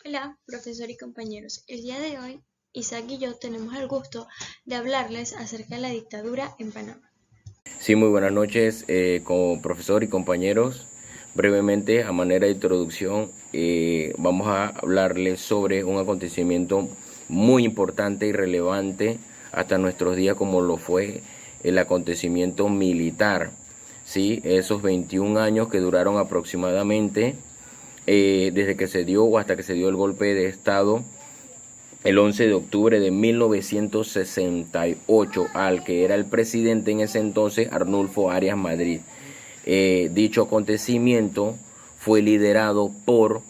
Hola, profesor y compañeros. El día de hoy, Isaac y yo tenemos el gusto de hablarles acerca de la dictadura en Panamá. Sí, muy buenas noches, como profesor y compañeros. Brevemente, a manera de introducción, vamos a hablarles sobre un acontecimiento muy importante y relevante hasta nuestros días, como lo fue el acontecimiento militar. Sí, esos 21 años que duraron aproximadamente desde que se dio o hasta que se dio el golpe de Estado el 11 de octubre de 1968 al que era el presidente en ese entonces, Arnulfo Arias Madrid. Dicho acontecimiento fue liderado por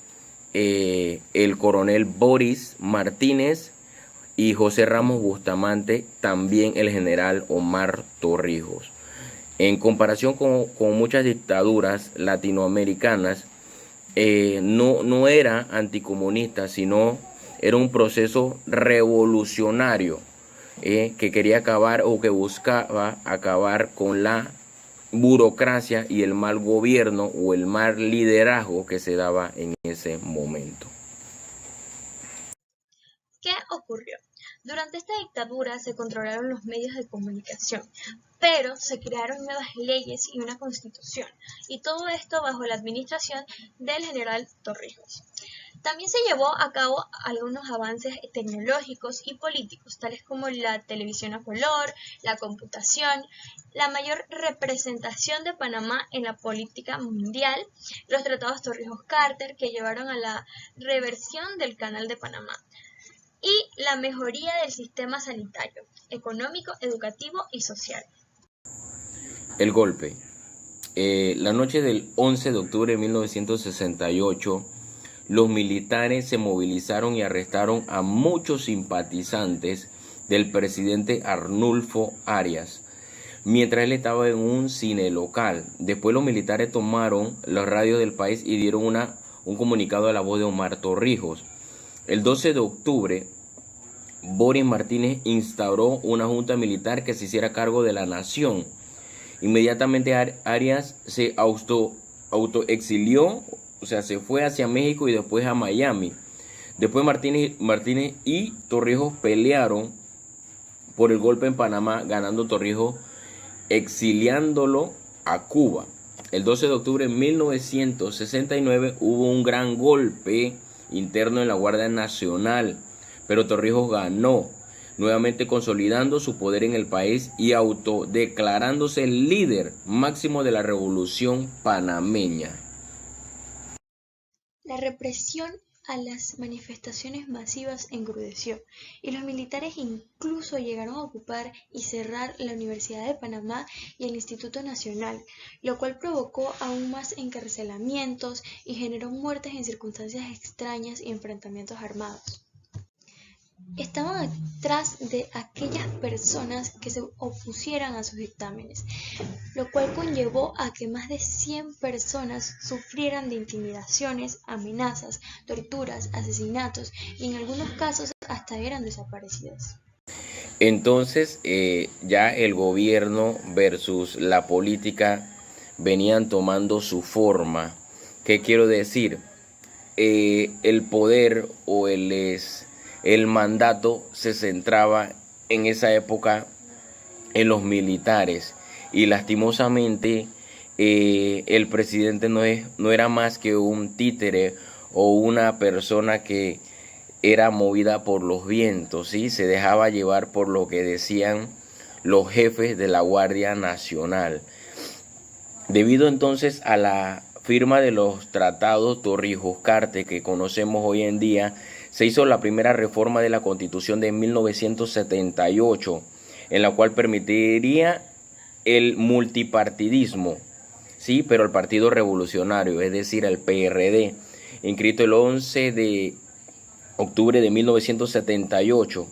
el coronel Boris Martínez y José Ramos Bustamante, también el general Omar Torrijos. En comparación con muchas dictaduras latinoamericanas, no era anticomunista, sino era un proceso revolucionario que quería acabar o que buscaba acabar con la burocracia y el mal gobierno o el mal liderazgo que se daba en ese momento. ¿Qué ocurrió? Durante esta dictadura se controlaron los medios de comunicación, pero se crearon nuevas leyes y una constitución, y todo esto bajo la administración del general Torrijos. También se llevó a cabo algunos avances tecnológicos y políticos, tales como la televisión a color, la computación, la mayor representación de Panamá en la política mundial, los tratados Torrijos-Carter que llevaron a la reversión del Canal de Panamá y la mejoría del sistema sanitario, económico, educativo y social. El golpe. La noche del 11 de octubre de 1968, los militares se movilizaron y arrestaron a muchos simpatizantes del presidente Arnulfo Arias, mientras él estaba en un cine local. Después los militares tomaron los radios del país y dieron un comunicado a la voz de Omar Torrijos. El 12 de octubre, Boris Martínez instauró una junta militar que se hiciera cargo de la nación. Inmediatamente Arias se autoexilió, o sea, se fue hacia México y después a Miami. Después Martínez y Torrijos pelearon por el golpe en Panamá, ganando Torrijos, exiliándolo a Cuba. El 12 de octubre de 1969 hubo un gran golpe interno en la Guardia Nacional, pero Torrijos ganó, nuevamente consolidando su poder en el país y autodeclarándose el líder máximo de la revolución panameña. La represión a las manifestaciones masivas engrudeció, y los militares incluso llegaron a ocupar y cerrar la Universidad de Panamá y el Instituto Nacional, lo cual provocó aún más encarcelamientos y generó muertes en circunstancias extrañas y enfrentamientos armados. Estaban atrás de aquellas personas que se opusieran a sus dictámenes, lo cual conllevó a que más de 100 personas sufrieran de intimidaciones, amenazas, torturas, asesinatos y en algunos casos hasta eran desaparecidas. Entonces ya el gobierno versus la política venían tomando su forma. ¿Qué quiero decir? El poder o el mandato se centraba en esa época en los militares y lastimosamente el presidente no era más que un títere o una persona que era movida por los vientos, ¿sí? Se dejaba llevar por lo que decían los jefes de la Guardia Nacional. Debido entonces a la firma de los tratados Torrijos-Carter que conocemos hoy en día, se hizo la primera reforma de la Constitución de 1978, en la cual permitiría el multipartidismo, sí, pero el Partido Revolucionario, es decir, el PRD, inscrito el 11 de octubre de 1978,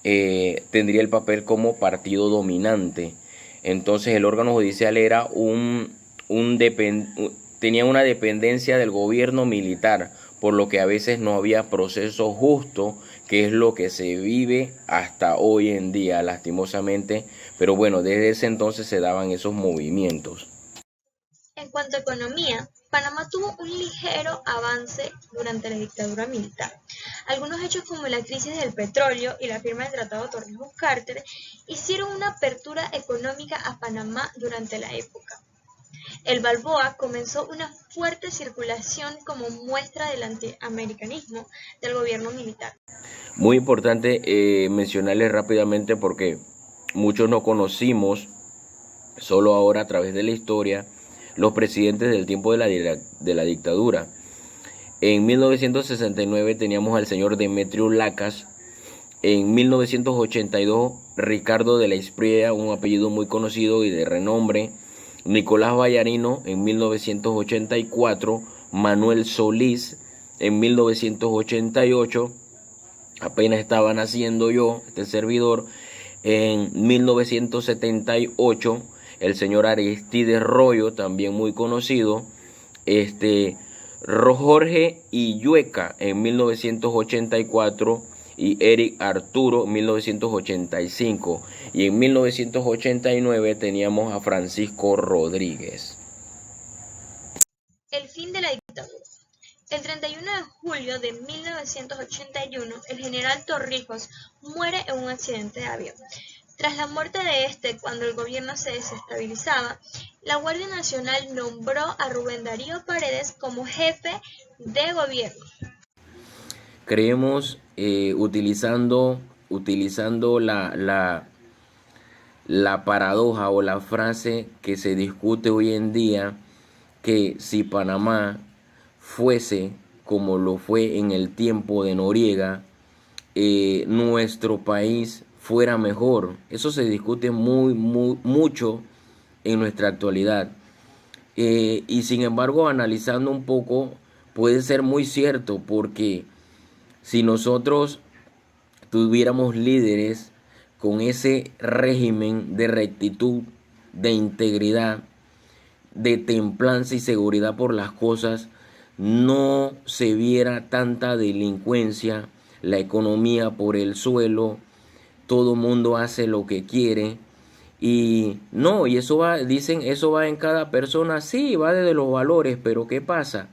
tendría el papel como partido dominante. Entonces el órgano judicial era tenía una dependencia del gobierno militar, por lo que a veces no había proceso justo, que es lo que se vive hasta hoy en día, lastimosamente. Pero bueno, desde ese entonces se daban esos movimientos. En cuanto a economía, Panamá tuvo un ligero avance durante la dictadura militar. Algunos hechos como la crisis del petróleo y la firma del Tratado Torrijos-Carter hicieron una apertura económica a Panamá durante la época. El Balboa comenzó una fuerte circulación como muestra del antiamericanismo del gobierno militar. Muy importante mencionarles rápidamente porque muchos no conocimos, solo ahora a través de la historia, los presidentes del tiempo de la dictadura. En 1969 teníamos al señor Demetrio Lacas. En 1982 Ricardo de la Espriella, un apellido muy conocido y de renombre. Nicolás Vallarino en 1984. Manuel Solís en 1988. Apenas estaba naciendo yo, este servidor. En 1978 el señor Aristides Royo, también muy conocido, Jorge Illueca en 1984 y Eric Arturo en 1985, y en 1989 teníamos a Francisco Rodríguez. El fin de la dictadura. El 31 de julio de 1981, el general Torrijos muere en un accidente de avión. Tras la muerte de este, cuando el gobierno se desestabilizaba, la Guardia Nacional nombró a Rubén Darío Paredes como jefe de gobierno. Creemos, utilizando la paradoja o la frase que se discute hoy en día, que si Panamá fuese como lo fue en el tiempo de Noriega, nuestro país fuera mejor. Eso se discute mucho en nuestra actualidad. Y sin embargo, analizando un poco, puede ser muy cierto, porque si nosotros tuviéramos líderes con ese régimen de rectitud, de integridad, de templanza y seguridad por las cosas, no se viera tanta delincuencia, la economía por el suelo, todo mundo hace lo que quiere. Y no, y eso va, dicen, eso va en cada persona. Sí, va desde los valores, pero ¿qué pasa?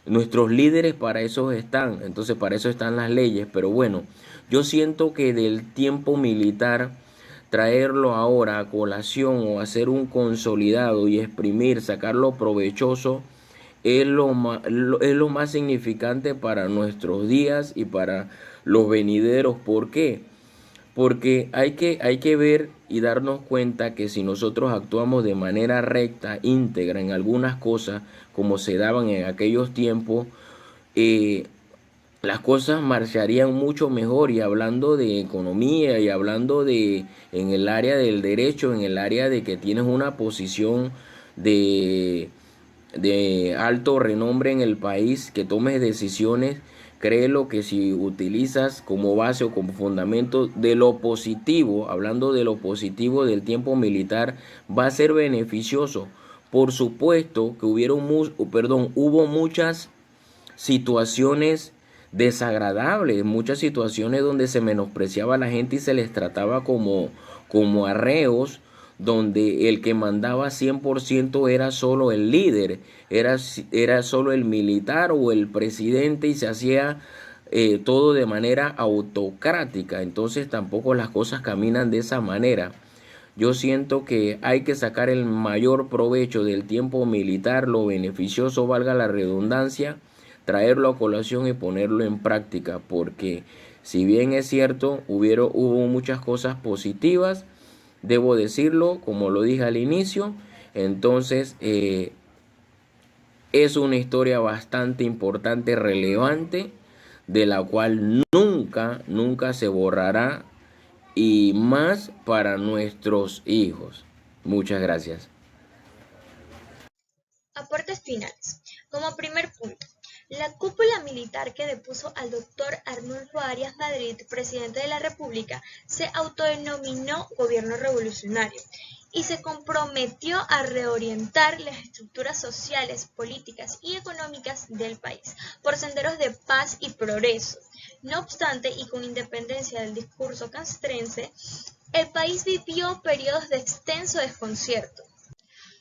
Nuestros líderes para eso están, entonces para eso están las leyes. Pero bueno, yo siento que del tiempo militar, traerlo ahora a colación o hacer un consolidado y exprimir, sacarlo provechoso, es lo más significante para nuestros días y para los venideros. ¿Por qué? Porque hay que ver y darnos cuenta que si nosotros actuamos de manera recta, íntegra en algunas cosas, como se daban en aquellos tiempos, las cosas marcharían mucho mejor. Y hablando de economía y hablando de en el área del derecho, en el área de que tienes una posición de alto renombre en el país, que tomes decisiones, créelo que si utilizas como base o como fundamento de lo positivo, hablando de lo positivo del tiempo militar, va a ser beneficioso. Por supuesto que hubo muchas situaciones desagradables, muchas situaciones donde se menospreciaba a la gente y se les trataba como arreos, donde el que mandaba 100% era solo el líder, era solo el militar o el presidente, y se hacía todo de manera autocrática. Entonces tampoco las cosas caminan de esa manera. Yo siento que hay que sacar el mayor provecho del tiempo militar, lo beneficioso, valga la redundancia, traerlo a colación y ponerlo en práctica, porque si bien es cierto, hubo muchas cosas positivas, debo decirlo, como lo dije al inicio. Entonces es una historia bastante importante, relevante, de la cual nunca se borrará, y más para nuestros hijos. Muchas gracias. Aportes finales. Como primer punto, la cúpula militar que depuso al doctor Arnulfo Arias Madrid, presidente de la República, se autodenominó Gobierno Revolucionario y se comprometió a reorientar las estructuras sociales, políticas y económicas del país por senderos de paz y progreso. No obstante, y con independencia del discurso castrense, el país vivió periodos de extenso desconcierto.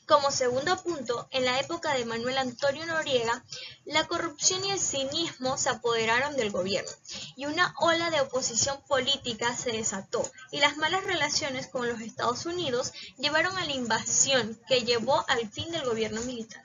Como segundo punto, en la época de Manuel Antonio Noriega, la corrupción y el cinismo se apoderaron del gobierno y una ola de oposición política se desató, y las malas relaciones con los Estados Unidos llevaron a la invasión que llevó al fin del gobierno militar.